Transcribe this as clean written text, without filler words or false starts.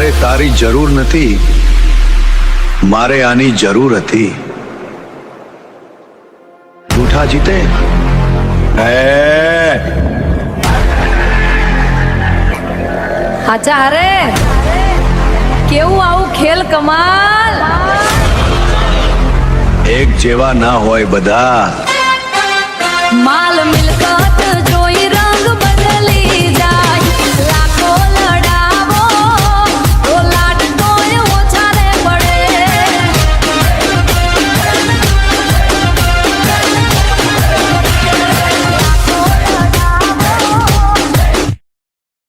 મારે તારી જરૂર નથી, મારે આની જરૂર હતી. જૂઠા જીતે. આચા હારે કેવું આવું ખેલ કમાલ. એક જેવા ના હોય બધા. માલ મિલકત